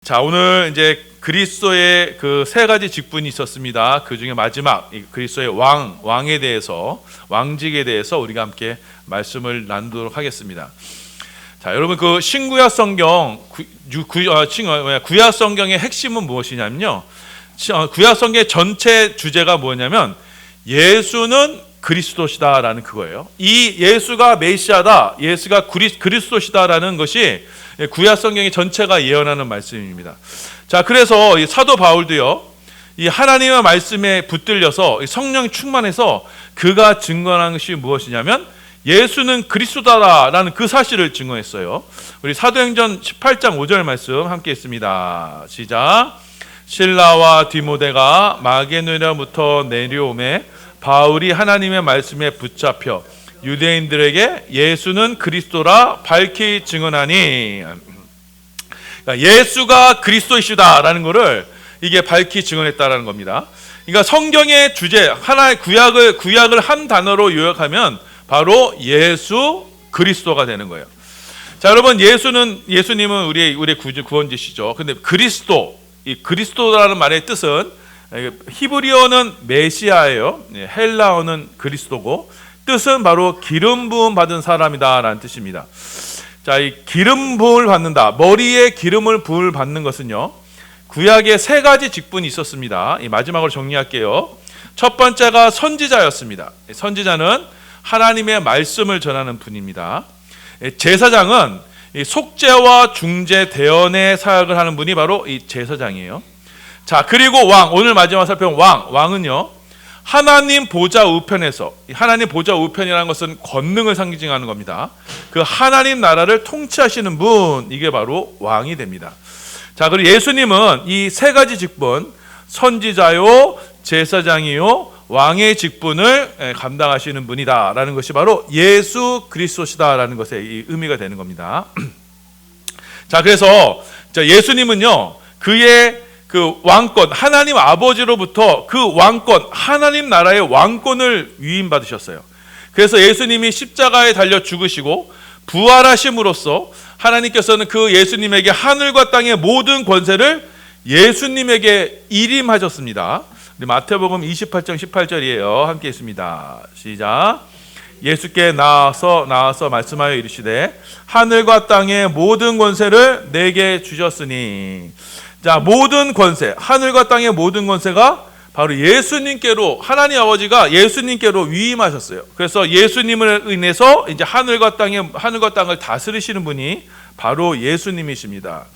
자, 오늘 이제 그리스도의 그 세 가지 직분이 있었습니다. 그 중에 마지막 그리스도의 왕에 대해서, 왕직에 대해서 우리가 함께 말씀을 나누도록 하겠습니다. 자, 여러분 그 신구약 성경 구약 성경의 핵심은 무엇이냐면요. 구약 성경의 전체 주제가 뭐냐면 예수는 그리스도시다라는 그거예요. 이 예수가 메시아다, 예수가 그리스도시다라는 것이 구약 성경의 전체가 예언하는 말씀입니다. 자, 그래서 이 사도 바울도요, 이 하나님의 말씀에 붙들려서 성령 충만해서 그가 증거한 것이 무엇이냐면 예수는 그리스도다라는 그 사실을 증거했어요. 우리 사도행전 18장 5절 말씀 함께 있습니다. 시작. 실라와 디모데가 마게도냐부터 내려오매 바울이 하나님의 말씀에 붙잡혀 유대인들에게 예수는 그리스도라 밝히 증언하니, 그러니까 예수가 그리스도이시다라는 것을 이게 밝히 증언했다라는 겁니다. 그러니까 성경의 주제 하나의 구약을 한 단어로 요약하면 바로 예수 그리스도가 되는 거예요. 자, 여러분 예수님은 우리의 구원주시죠. 근데 이 그리스도라는 말의 뜻은 히브리어는 메시아예요. 헬라어는 그리스도고 뜻은 바로 기름 부음 받은 사람이다라는 뜻입니다. 자, 이 기름 부음을 받는다. 머리에 기름을 부음을 받는 것은요. 구약에 세 가지 직분이 있었습니다. 마지막으로 정리할게요. 첫 번째가 선지자였습니다. 선지자는 하나님의 말씀을 전하는 분입니다. 제사장은 속죄와 중재 대언의 사역을 하는 분이 바로 이 제사장이에요. 자, 그리고 오늘 마지막 살펴본 왕은요, 하나님 보좌 우편에서, 하나님 보좌 우편이라는 것은 권능을 상징하는 겁니다. 그 하나님 나라를 통치하시는 분, 이게 바로 왕이 됩니다. 자, 그리고 예수님은 이 세 가지 직분, 선지자요, 제사장이요, 왕의 직분을 감당하시는 분이다라는 것이 바로 예수 그리스도시다라는 것의 이 의미가 되는 겁니다. 자, 그래서 예수님은요, 그의 그 왕권, 하나님 아버지로부터 그 왕권, 하나님 나라의 왕권을 위임받으셨어요. 그래서 예수님이 십자가에 달려 죽으시고 부활하심으로써 하나님께서는 그 예수님에게 하늘과 땅의 모든 권세를 예수님에게 일임하셨습니다. 우리 마태복음 28장 18절이에요. 함께 있습니다. 시작. 예수께 나와서 말씀하여 이르시되 하늘과 땅의 모든 권세를 내게 주셨으니. 자, 모든 권세, 하늘과 땅의 모든 권세가 바로 예수님께로, 하나님 아버지가 예수님께로 위임하셨어요. 그래서 예수님을 인해서 이제 하늘과 땅을 다스리시는 분이 바로 예수님이십니다.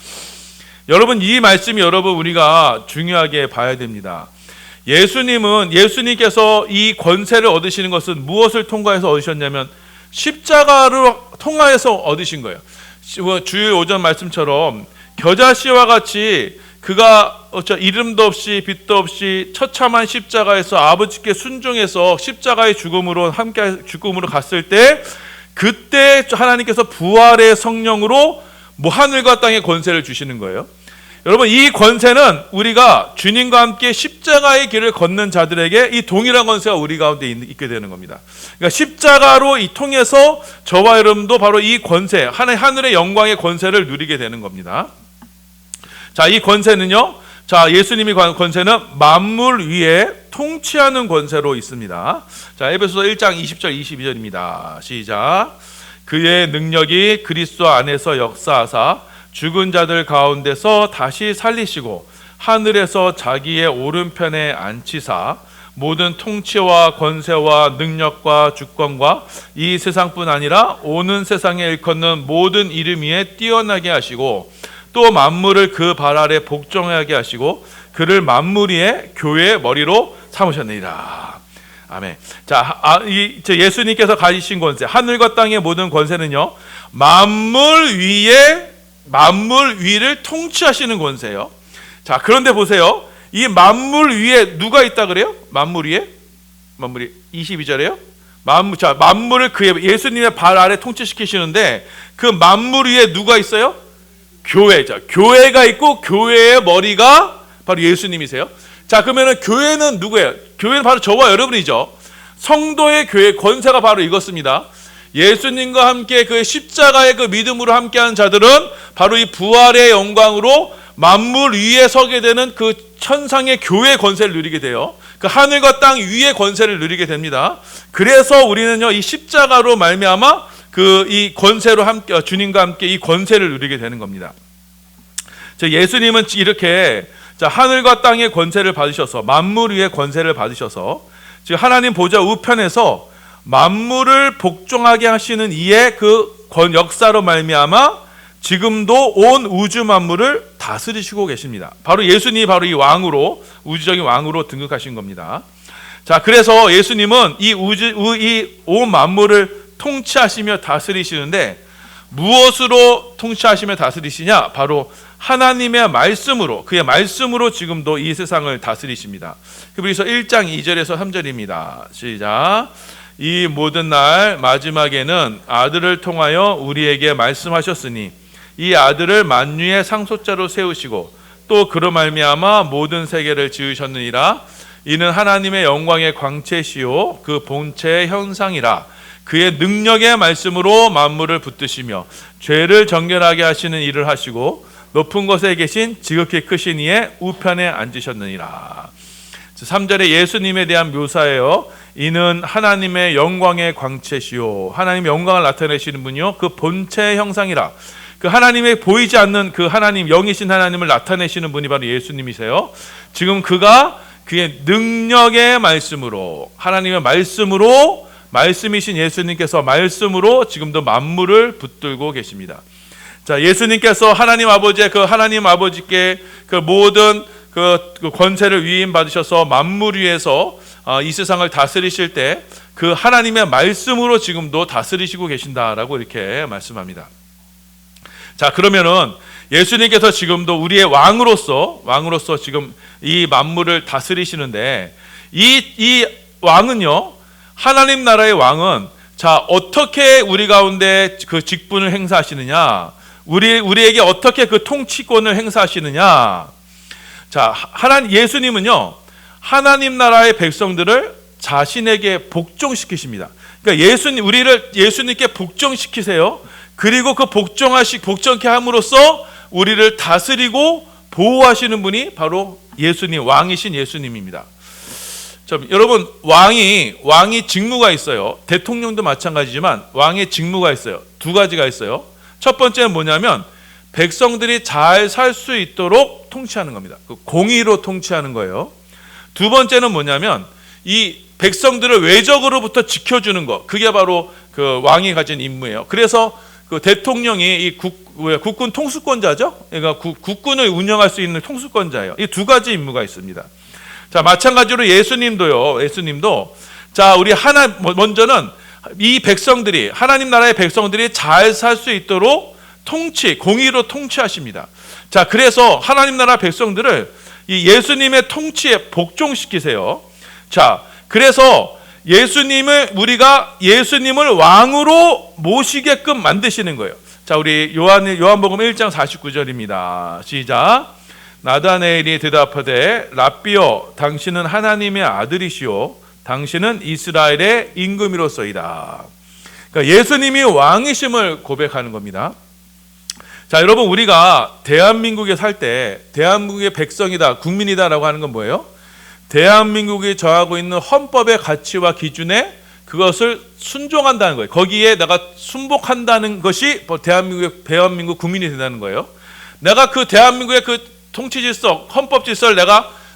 여러분, 이 말씀이 우리가 중요하게 봐야 됩니다. 예수님께서 이 권세를 얻으시는 것은 무엇을 통과해서 얻으셨냐면 십자가로 통하여서 얻으신 거예요. 주일 오전 말씀처럼 겨자씨와 같이 그가 이름도 없이 빛도 없이 처참한 십자가에서 아버지께 순종해서 십자가의 죽음으로 갔을 때, 그때 하나님께서 부활의 성령으로 하늘과 땅의 권세를 주시는 거예요. 여러분, 이 권세는 우리가 주님과 함께 십자가의 길을 걷는 자들에게 이 동일한 권세가 우리 가운데 있게 되는 겁니다. 그러니까 십자가로 통해서 저와 여러분도 바로 이 권세, 하늘의 영광의 권세를 누리게 되는 겁니다. 자, 이 권세는요, 예수님이 권세는 만물 위에 통치하는 권세로 있습니다. 자, 에베소서 1장 20절 22절입니다. 시작. 그의 능력이 그리스도 안에서 역사하사 죽은 자들 가운데서 다시 살리시고 하늘에서 자기의 오른편에 앉히사 모든 통치와 권세와 능력과 주권과 이 세상뿐 아니라 오는 세상에 일컫는 모든 이름 위에 뛰어나게 하시고 또 만물을 그 발 아래 복종하게 하시고 그를 만물 위에 교회의 머리로 삼으셨느니라. 아멘. 자, 예수님께서 가지신 권세, 하늘과 땅의 모든 권세는요, 만물 위를 통치하시는 권세예요. 자, 그런데 보세요. 이 만물 위에 누가 있다 그래요? 만물이 22절에요. 만물을 예수님의 발 아래 통치시키시는데 그 만물 위에 누가 있어요? 교회죠. 교회가 있고 교회의 머리가 바로 예수님이세요. 자, 그러면은 교회는 누구예요? 교회는 바로 저와 여러분이죠. 성도의 교회 권세가 바로 이것입니다. 예수님과 함께 그 십자가의 그 믿음으로 함께하는 자들은 바로 이 부활의 영광으로 만물 위에 서게 되는 그 천상의 교회 권세를 누리게 돼요. 그 하늘과 땅 위의 권세를 누리게 됩니다. 그래서 우리는요, 이 십자가로 말미암아 그 이 권세로 함께 주님과 함께 이 권세를 누리게 되는 겁니다. 예수님은 이렇게 하늘과 땅의 권세를 받으셔서 만물 위의 권세를 받으셔서 지금 하나님 보좌 우편에서 만물을 복종하게 하시는 이의 그 역사로 말미암아 지금도 온 우주 만물을 다스리시고 계십니다. 바로 예수님이 바로 이 왕으로, 우주적인 왕으로 등극하신 겁니다. 자, 그래서 예수님은 이 온 만물을 통치하시며 다스리시는데 무엇으로 통치하시며 다스리시냐? 바로 하나님의 말씀으로, 그의 말씀으로 지금도 이 세상을 다스리십니다. 히브리서 1장 2절에서 3절입니다. 시작. 이 모든 날 마지막에는 아들을 통하여 우리에게 말씀하셨으니 이 아들을 만유의 상속자로 세우시고 또 그로 말미암아 모든 세계를 지으셨느니라. 이는 하나님의 영광의 광채시요 그 본체의 형상이라. 그의 능력의 말씀으로 만물을 붙드시며 죄를 정결하게 하시는 일을 하시고 높은 곳에 계신 지극히 크신 이의 우편에 앉으셨느니라. 3절에 예수님에 대한 묘사예요. 이는 하나님의 영광의 광채시요, 하나님의 영광을 나타내시는 분이요 그 본체의 형상이라. 그 하나님의 보이지 않는 그 하나님, 영이신 하나님을 나타내시는 분이 바로 예수님이세요. 지금 그가 그의 능력의 말씀으로, 하나님의 말씀으로, 말씀이신 예수님께서 말씀으로 지금도 만물을 붙들고 계십니다. 자, 예수님께서 하나님 아버지의 그 하나님 아버지께 그 모든 그 권세를 위임 받으셔서 만물 위에서 이 세상을 다스리실 때 그 하나님의 말씀으로 지금도 다스리시고 계신다라고 이렇게 말씀합니다. 자, 그러면은 예수님께서 지금도 우리의 왕으로서 지금 이 만물을 다스리시는데 이 왕은요, 하나님 나라의 왕은 자, 어떻게 우리 가운데 그 직분을 행사하시느냐? 우리에게 어떻게 그 통치권을 행사하시느냐? 자, 예수님은요, 하나님 나라의 백성들을 자신에게 복종시키십니다. 그러니까 예수님께 복종시키세요. 그리고 그 복종케 함으로써 우리를 다스리고 보호하시는 분이 바로 예수님, 왕이신 예수님입니다. 여러분, 왕이 직무가 있어요. 대통령도 마찬가지지만 왕의 직무가 있어요. 두 가지가 있어요. 첫 번째는 뭐냐면 백성들이 잘 살 수 있도록 통치하는 겁니다. 공의로 통치하는 거예요. 두 번째는 뭐냐면 이 백성들을 외적으로부터 지켜주는 거, 그게 바로 그 왕이 가진 임무예요. 그래서 그 대통령이 이 국군 통수권자죠. 그러니까 국군을 운영할 수 있는 통수권자예요. 이 두 가지 임무가 있습니다. 자, 마찬가지로 예수님도 자, 우리 먼저는 이 백성들이, 하나님 나라의 백성들이 잘 살 수 있도록 공의로 통치하십니다. 자, 그래서 하나님 나라 백성들을 이 예수님의 통치에 복종시키세요. 자, 그래서 우리가 예수님을 왕으로 모시게끔 만드시는 거예요. 자, 우리 요한복음 1장 49절입니다. 시작. 나다나엘이 대답하되 랍비여, 당신은 하나님의 아들이시오, 당신은 이스라엘의 임금이로소이다. 그러니까 예수님이 왕이심을 고백하는 겁니다. 자, 여러분, 우리가 대한민국에 살 때 대한민국의 백성이다, 국민이다라고 하는 건 뭐예요? 대한민국이 정하고 있는 헌법의 가치와 기준에 그것을 순종한다는 거예요. 거기에 내가 순복한다는 것이 대한민국 국민이 된다는 거예요. 내가 그 대한민국의 그 통치 질서, 헌법 질서를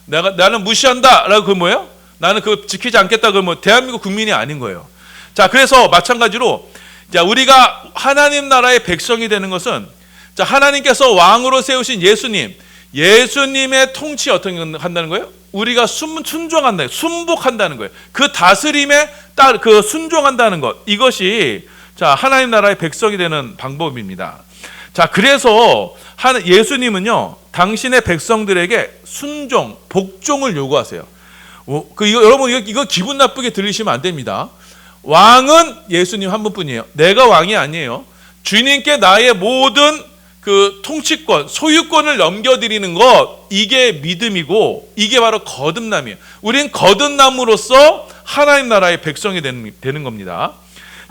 나는 무시한다라고 그 뭐예요? 나는 그거 지키지 않겠다, 그러면 대한민국 국민이 아닌 거예요. 자, 그래서 마찬가지로 자, 우리가 하나님 나라의 백성이 되는 것은 자, 하나님께서 왕으로 세우신 예수님의 통치 어떻게 한다는 거예요? 우리가 순종한다, 순복한다는 거예요. 그 다스림에 순종한다는 것, 이것이 자, 하나님 나라의 백성이 되는 방법입니다. 자, 그래서 예수님은요, 당신의 백성들에게 순종, 복종을 요구하세요. 여러분, 이거 기분 나쁘게 들리시면 안 됩니다. 왕은 예수님 한 분뿐이에요. 내가 왕이 아니에요. 주님께 나의 모든 그 통치권, 소유권을 넘겨드리는 것, 이게 믿음이고 이게 바로 거듭남이에요. 우리는 거듭남으로써 하나님 나라의 백성이 되는 겁니다.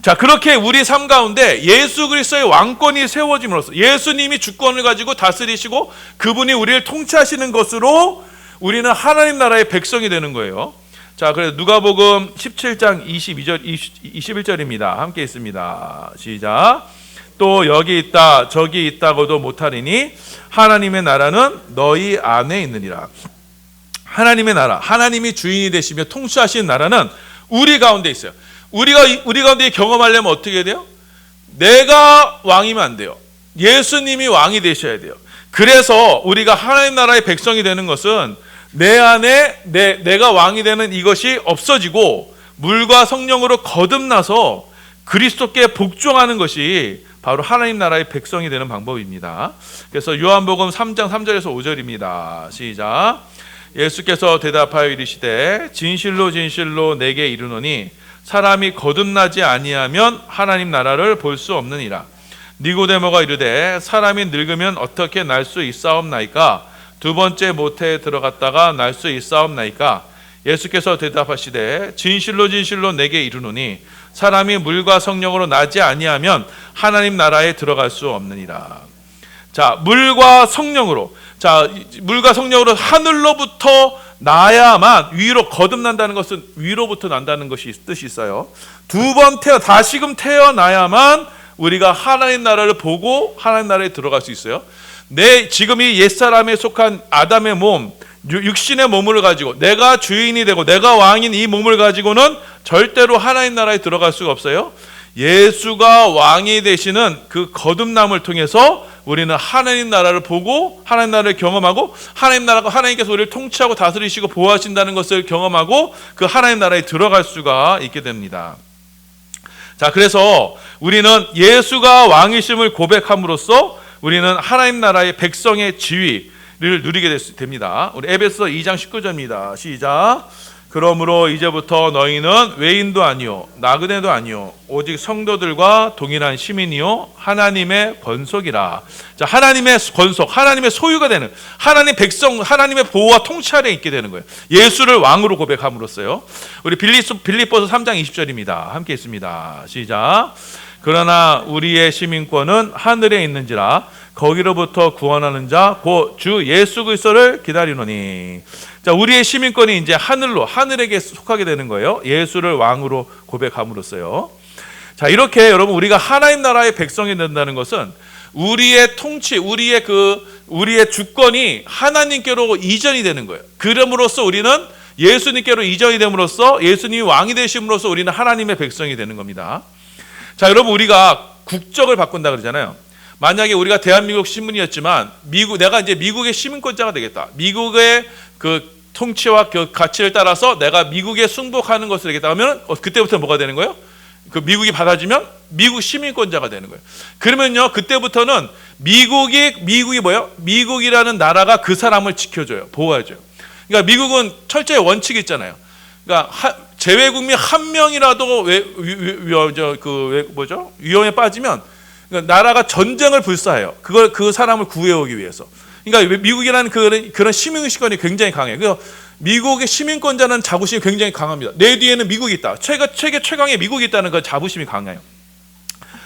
자, 그렇게 우리 삶 가운데 예수 그리스도의 왕권이 세워짐으로써 예수님이 주권을 가지고 다스리시고 그분이 우리를 통치하시는 것으로 우리는 하나님 나라의 백성이 되는 거예요. 자, 그래서 누가복음 17장 21절입니다. 함께 있습니다. 시작. 또 여기 있다 저기 있다고도 못하리니 하나님의 나라는 너희 안에 있느니라. 하나님의 나라, 하나님이 주인이 되시며 통치하시는 나라는 우리 가운데 있어요. 우리 가운데 경험하려면 어떻게 해야 돼요? 내가 왕이면 안 돼요. 예수님이 왕이 되셔야 돼요. 그래서 우리가 하나님 나라의 백성이 되는 것은 내 안에 내가 왕이 되는 이것이 없어지고 물과 성령으로 거듭나서 그리스도께 복종하는 것이 바로 하나님 나라의 백성이 되는 방법입니다. 그래서 요한복음 3장 3절에서 5절입니다. 시작. 예수께서 대답하여 이르시되 진실로 진실로 내게 이르노니 사람이 거듭나지 아니하면 하나님 나라를 볼 수 없느니라. 니고데모가 이르되 사람이 늙으면 어떻게 날 수 있사옵나이까? 두 번째 모태에 들어갔다가 날 수 있사옵나이까? 예수께서 대답하시되 진실로 진실로 내게 이르노니 사람이 물과 성령으로 나지 아니하면 하나님 나라에 들어갈 수 없느니라. 자, 물과 성령으로 하늘로부터 나야만, 위로 거듭난다는 것은 위로부터 난다는 것이 뜻이 있어요. 두 번 다시금 태어나야만 우리가 하나님 나라를 보고 하나님 나라에 들어갈 수 있어요. 지금 이 옛사람에 속한 아담의 몸, 육신의 몸을 가지고 내가 주인이 되고 내가 왕인 이 몸을 가지고는 절대로 하나님 나라에 들어갈 수가 없어요. 예수가 왕이 되시는 그 거듭남을 통해서 우리는 하나님 나라를 보고 하나님 나라를 경험하고 하나님께서 우리를 통치하고 다스리시고 보호하신다는 것을 경험하고 그 하나님 나라에 들어갈 수가 있게 됩니다. 자, 그래서 우리는 예수가 왕이심을 고백함으로써 우리는 하나님 나라의 백성의 지위를 누리게 됩니다. 우리 에베소 2장 19절입니다. 시작. 그러므로 이제부터 너희는 외인도 아니요 나그네도 아니요 오직 성도들과 동일한 시민이요 하나님의 권속이라. 자, 하나님의 권속, 하나님의 소유가 되는 하나님 백성, 하나님의 보호와 통치 아래 있게 되는 거예요. 예수를 왕으로 고백함으로써요. 우리 빌립보서 3장 20절입니다. 함께 있습니다. 시작. 그러나 우리의 시민권은 하늘에 있는지라 거기로부터 구원하는 자 곧 주 예수 그리스도를 기다리노니. 자, 우리의 시민권이 이제 하늘에게 속하게 되는 거예요. 예수를 왕으로 고백함으로써요. 자, 이렇게 여러분 우리가 하나님 나라의 백성이 된다는 것은 우리의 통치, 우리의 주권이 하나님께로 이전이 되는 거예요. 그럼으로써 우리는 예수님께로 이전이 됨으로써 예수님이 왕이 되심으로써 우리는 하나님의 백성이 되는 겁니다. 자, 여러분 우리가 국적을 바꾼다 그러잖아요. 만약에 우리가 대한민국 시민이었지만 내가 이제 미국의 시민권자가 되겠다. 미국의 그 통치와 그 가치를 따라서 내가 미국에 승복하는 것을 되겠다 하면 그때부터 뭐가 되는 거예요? 그 미국이 받아주면 미국 시민권자가 되는 거예요. 그러면요, 그때부터는 미국이 뭐예요? 미국이라는 나라가 그 사람을 지켜줘요, 보호해줘요. 그러니까 미국은 철저히 원칙이 있잖아요. 그러니까 재외국민 한 명이라도 위험에 빠지면 그러니까 나라가 전쟁을 불사해요. 그 사람을 구해오기 위해서. 그러니까 미국이라는 그런 시민의식권이 굉장히 강해요. 그래서 미국의 시민권자는 자부심이 굉장히 강합니다. 내 뒤에는 미국이 있다. 세계 최강의 미국이 있다는 그 자부심이 강해요.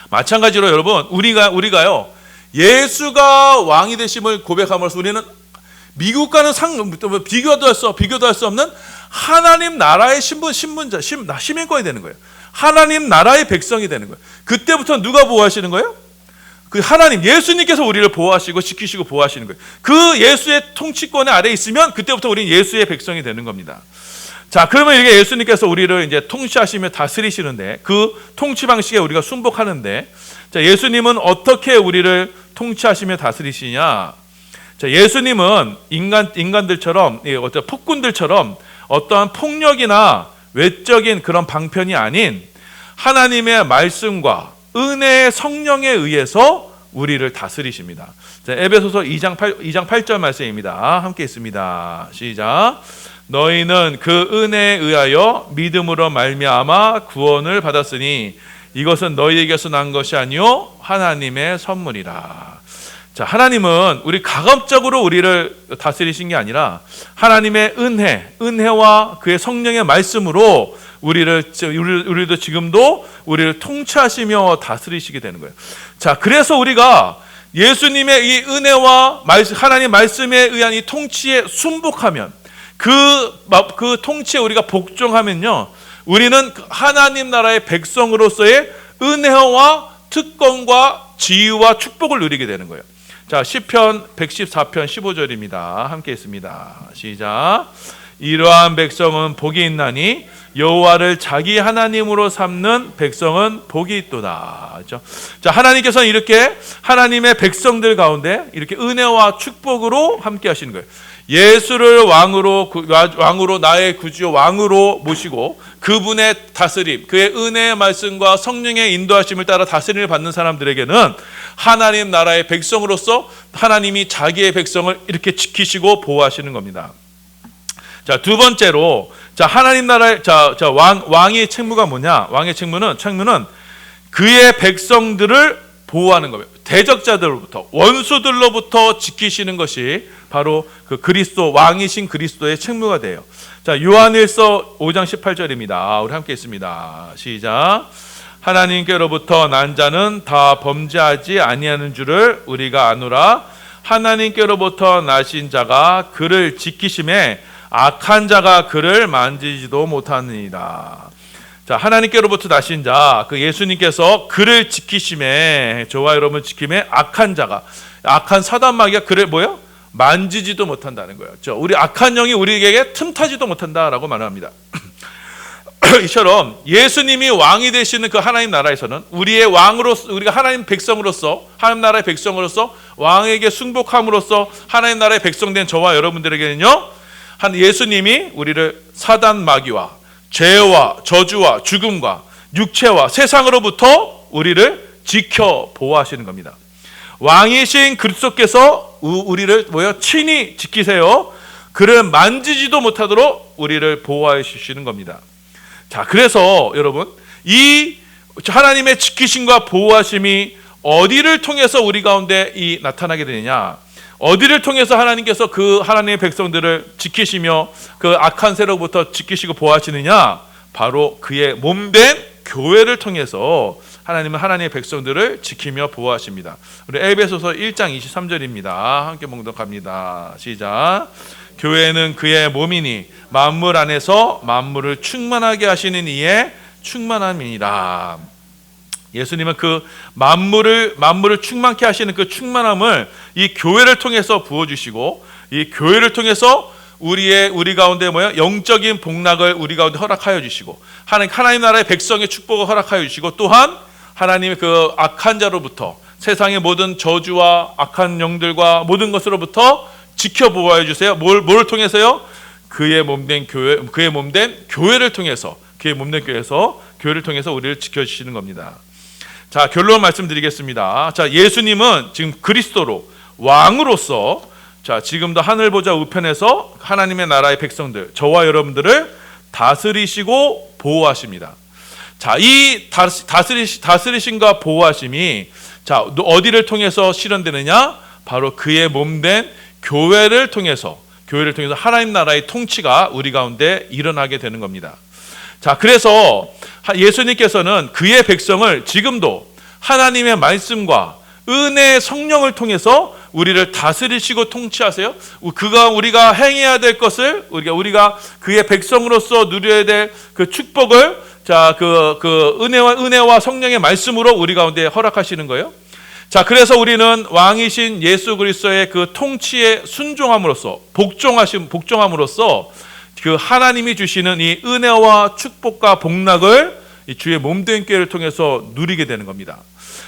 마찬가지로 여러분 우리가요 예수가 왕이 되심을 고백함으로써 우리는 미국과는 비교도 할 수 없는 하나님 나라의 시민권이 되는 거예요. 하나님 나라의 백성이 되는 거예요. 그때부터 누가 보호하시는 거예요? 그 하나님, 예수님께서 우리를 보호하시고 지키시고 보호하시는 거예요. 그 예수의 통치권 아래에 있으면 그때부터 우리는 예수의 백성이 되는 겁니다. 자, 그러면 이게 예수님께서 우리를 이제 통치하시며 다스리시는데 그 통치 방식에 우리가 순복하는데, 자, 예수님은 어떻게 우리를 통치하시며 다스리시냐? 자, 예수님은 인간들처럼 어떤 폭군들처럼 어떠한 폭력이나 외적인 그런 방편이 아닌 하나님의 말씀과 은혜의 성령에 의해서 우리를 다스리십니다. 자, 에베소서 2장 8절 말씀입니다. 함께 있습니다. 시작. 너희는 그 은혜에 의하여 믿음으로 말미암아 구원을 받았으니 이것은 너희에게서 난 것이 아니요 하나님의 선물이라. 자, 하나님은 우리 가급적으로 우리를 다스리신 게 아니라 하나님의 은혜와 그의 성령의 말씀으로 우리도 지금도 우리를 통치하시며 다스리시게 되는 거예요. 자, 그래서 우리가 예수님의 이 은혜와 하나님 말씀에 의한 이 통치에 순복하면 그 통치에 우리가 복종하면요, 우리는 하나님 나라의 백성으로서의 은혜와 특권과 지위와 축복을 누리게 되는 거예요. 자, 시편 114편 15절입니다. 함께 읽습니다. 시작. 이러한 백성은 복이 있나니 여호와를 자기 하나님으로 삼는 백성은 복이 있도다. 그렇죠? 자, 하나님께서는 이렇게 하나님의 백성들 가운데 이렇게 은혜와 축복으로 함께 하시는 거예요. 예수를 왕으로 나의 구주 왕으로 모시고 그분의 다스림, 그의 은혜의 말씀과 성령의 인도하심을 따라 다스림을 받는 사람들에게는 하나님 나라의 백성으로서 하나님이 자기의 백성을 이렇게 지키시고 보호하시는 겁니다. 자, 두 번째로, 자, 하나님 나라의 왕의 책무가 뭐냐? 왕의 책무는 그의 백성들을 보호하는 거예요. 대적자들로부터, 원수들로부터 지키시는 것이 바로 그 그리스도, 왕이신 그리스도의 책무가 돼요. 자, 요한일서 5장 18절입니다. 우리 함께 읽습니다. 시작. 하나님께로부터 난 자는 다 범죄하지 아니하는 줄을 우리가 아노라. 하나님께로부터 나신 자가 그를 지키심에 악한 자가 그를 만지지도 못하느니라. 자, 하나님께로부터 나신 자, 그 예수님께서 그를 지키심에, 저와 여러분 지킴에 악한 자가, 악한 사단 마귀가 그를 만지지도 못한다는 거예요. 우리 악한 영이 우리에게 틈타지도 못한다라고 말합니다. 이처럼 예수님이 왕이 되시는 그 하나님 나라에서는 우리가 하나님 백성으로서, 하나님 나라의 백성으로서 왕에게 순복함으로써 하나님 나라의 백성된 저와 여러분들에게는요, 예수님이 우리를 사단 마귀와 죄와 저주와 죽음과 육체와 세상으로부터 우리를 지켜 보호하시는 겁니다. 왕이신 그리스도께서 우리를 친히 지키세요. 그를 만지지도 못하도록 우리를 보호해 주시는 겁니다. 자, 그래서 여러분, 이 하나님의 지키심과 보호하심이 어디를 통해서 우리 가운데 나타나게 되느냐? 어디를 통해서 하나님께서 그 하나님의 백성들을 지키시며 그 악한 세력부터 지키시고 보호하시느냐? 바로 그의 몸된 교회를 통해서 하나님은 하나님의 백성들을 지키며 보호하십니다. 우리 에베소서 1장 23절입니다. 함께 봉독합니다. 시작. 교회는 그의 몸이니 만물 안에서 만물을 충만하게 하시는 이의 충만함이니라. 예수님은 그 만물을 충만케 하시는 그 충만함을 이 교회를 통해서 부어주시고, 이 교회를 통해서 우리 가운데 영적인 복락을 우리 가운데 허락하여 주시고, 하나님 나라의 백성의 축복을 허락하여 주시고, 또한 하나님의 그 악한 자로부터, 세상의 모든 저주와 악한 영들과 모든 것으로부터 지켜 보호해 주세요. 뭘 통해서요? 그의 몸된 교회를 통해서, 교회를 통해서 우리를 지켜 주시는 겁니다. 자, 결론 말씀드리겠습니다. 자, 예수님은 지금 그리스도로 왕으로서, 자, 지금도 하늘 보좌 우편에서 하나님의 나라의 백성들, 저와 여러분들을 다스리시고 보호하십니다. 자, 이 다스리심과 보호하심이, 자, 어디를 통해서 실현되느냐? 바로 그의 몸된 교회를 통해서 하나님 나라의 통치가 우리 가운데 일어나게 되는 겁니다. 자, 그래서 예수님께서는 그의 백성을 지금도 하나님의 말씀과 은혜의 성령을 통해서 우리를 다스리시고 통치하세요. 우리가 행해야 될 것을, 우리가 그의 백성으로서 누려야 될 그 축복을, 자, 그 은혜와 성령의 말씀으로 우리 가운데 허락하시는 거예요. 자, 그래서 우리는 왕이신 예수 그리스도의 그 통치에 순종함으로써, 복종함으로써 그 하나님이 주시는 이 은혜와 축복과 복락을 이 주의 몸된 교회를 통해서 누리게 되는 겁니다.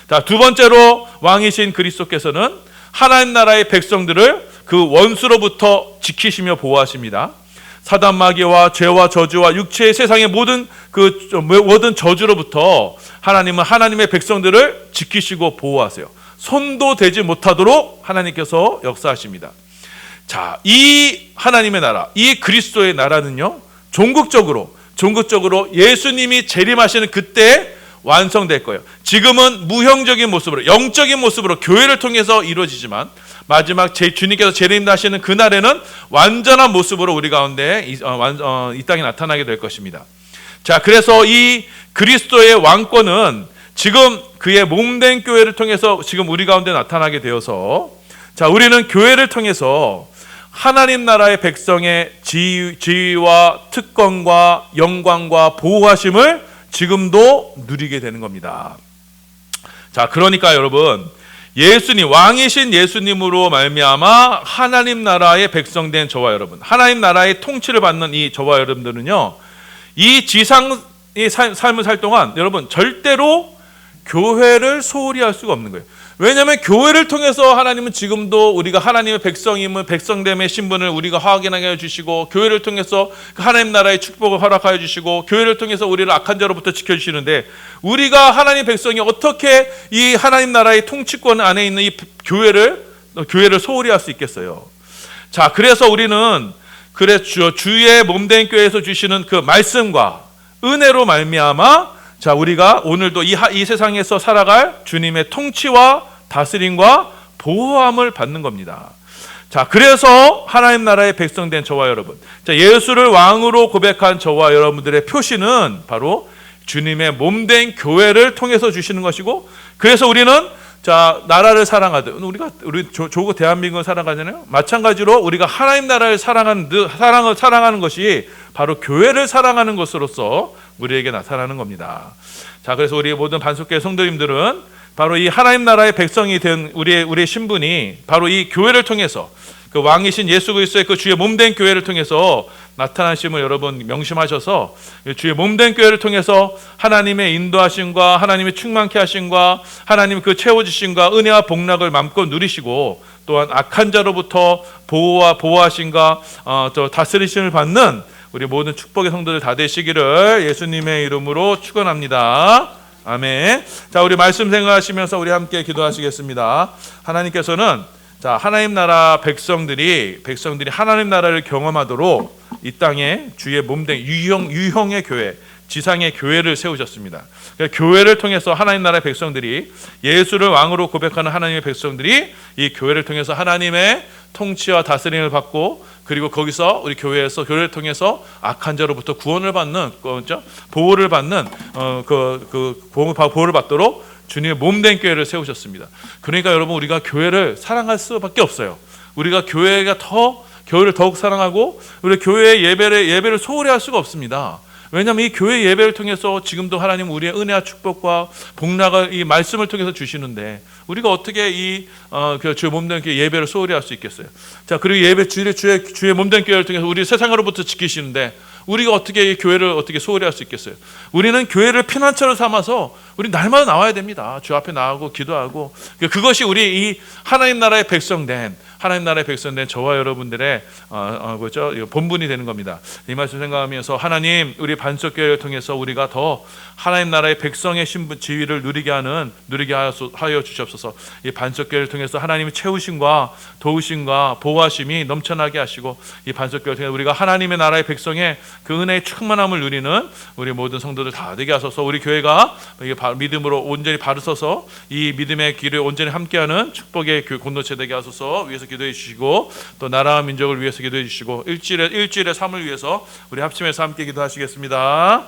자, 두 번째로 왕이신 그리스도께서는 하나님 나라의 백성들을 그 원수로부터 지키시며 보호하십니다. 사단 마귀와 죄와 저주와 육체의 세상의 모든 저주로부터 하나님은 하나님의 백성들을 지키시고 보호하세요. 손도 대지 못하도록 하나님께서 역사하십니다. 자, 이 하나님의 나라, 이 그리스도의 나라는요, 종국적으로 예수님이 재림하시는 그때 완성될 거예요. 지금은 무형적인 모습으로, 영적인 모습으로 교회를 통해서 이루어지지만 마지막 주님께서 재림하시는 그날에는 완전한 모습으로 우리 가운데 이 땅에 나타나게 될 것입니다. 자, 그래서 이 그리스도의 왕권은 지금 그의 몸된 교회를 통해서 지금 우리 가운데 나타나게 되어서, 자, 우리는 교회를 통해서 하나님 나라의 백성의 지위와 특권과 영광과 보호하심을 지금도 누리게 되는 겁니다. 자, 그러니까 여러분, 예수님, 왕이신 예수님으로 말미암아 하나님 나라의 백성된 저와 여러분, 하나님 나라의 통치를 받는 이 저와 여러분들은요, 이 지상의 삶을 살 동안 여러분 절대로 교회를 소홀히 할 수가 없는 거예요. 왜냐하면 교회를 통해서 하나님은 지금도 우리가 하나님의 백성임을, 백성됨의 신분을 우리가 확인하게 해주시고, 교회를 통해서 하나님 나라의 축복을 허락하여 주시고, 교회를 통해서 우리를 악한 자로부터 지켜주시는데, 우리가 하나님 백성이 어떻게 이 하나님 나라의 통치권 안에 있는 이 교회를 소홀히 할 수 있겠어요? 자, 그래서 우리는 주의 몸된 교회에서 주시는 그 말씀과 은혜로 말미암아, 자, 우리가 오늘도 이 세상에서 살아갈 주님의 통치와 다스림과 보호함을 받는 겁니다. 자, 그래서 하나님 나라의 백성된 저와 여러분, 자, 예수를 왕으로 고백한 저와 여러분들의 표시는 바로 주님의 몸된 교회를 통해서 주시는 것이고, 그래서 우리는 자, 나라를 사랑하듯, 우리 조국 대한민국을 살아가잖아요. 마찬가지로 우리가 하나님 나라를 사랑하는 것이 바로 교회를 사랑하는 것으로서 우리에게 나타나는 겁니다. 자, 그래서 우리 모든 반석교회 성도님들은 바로 이 하나님 나라의 백성이 된 우리의 신분이 바로 이 교회를 통해서, 그 왕이신 예수 그리스도의 그 주의 몸된 교회를 통해서 나타나심을 여러분 명심하셔서, 주의 몸된 교회를 통해서 하나님의 인도하심과 하나님의 충만케 하심과 하나님 그 채워주심과 은혜와 복락을 마음껏 누리시고, 또한 악한 자로부터 보호하심과 다스리심을 받는 우리 모든 축복의 성도들 다 되시기를 예수님의 이름으로 축원합니다. 아멘. 자, 우리 말씀 생각하시면서 우리 함께 기도하시겠습니다. 하나님께서는 자, 하나님 나라 백성들이 하나님 나라를 경험하도록 이 땅에 주의 몸된 유형의 교회, 지상의 교회를 세우셨습니다. 그러니까 교회를 통해서 하나님 나라의 백성들이, 예수를 왕으로 고백하는 하나님의 백성들이 이 교회를 통해서 하나님의 통치와 다스림을 받고, 그리고 거기서 우리 교회를 통해서 악한 자로부터 구원을 받는, 보호를 받는 보호를 받도록 주님의 몸된 교회를 세우셨습니다. 그러니까 여러분, 우리가 교회를 사랑할 수밖에 없어요. 우리가 교회를 더욱 사랑하고, 우리 교회의 예배를 소홀히 할 수가 없습니다. 왜냐하면 이 교회 예배를 통해서 지금도 하나님 우리의 은혜와 축복과 복락을 이 말씀을 통해서 주시는데, 우리가 어떻게 주의 몸된 교회 예배를 소홀히 할 수 있겠어요? 자, 그리고 주의 몸된 교회를 통해서 우리 세상으로부터 지키시는데, 우리가 어떻게 이 교회를 어떻게 소홀히 할 수 있겠어요? 우리는 교회를 피난처를 삼아서 우리 날마다 나와야 됩니다. 주 앞에 나가고 기도하고, 그것이 우리 이 하나님 나라의 백성된 저와 여러분들의 본분이 되는 겁니다. 이 말씀 생각하면서 하나님, 우리 반석교회를 통해서 우리가 더 하나님 나라의 백성의 신분 지위를 누리게 하여 주시옵소서. 이 반석교회를 통해서 하나님의 채우심과 도우심과 보호하심이 넘쳐나게 하시고, 이 반석교회를 통해서 우리가 하나님의 나라의 백성의 그 은혜의 충만함을 누리는 우리 모든 성도들 다 되게 하소서. 우리 교회가 믿음으로 온전히 바로 서서 이 믿음의 길을 온전히 함께하는 축복의 공동체 되게 하소서. 위해서 기도해 주시고, 또 나라와 민족을 위해서 기도해 주시고, 일주일의 삶을 위해서 우리 합심해서 함께 기도하시겠습니다.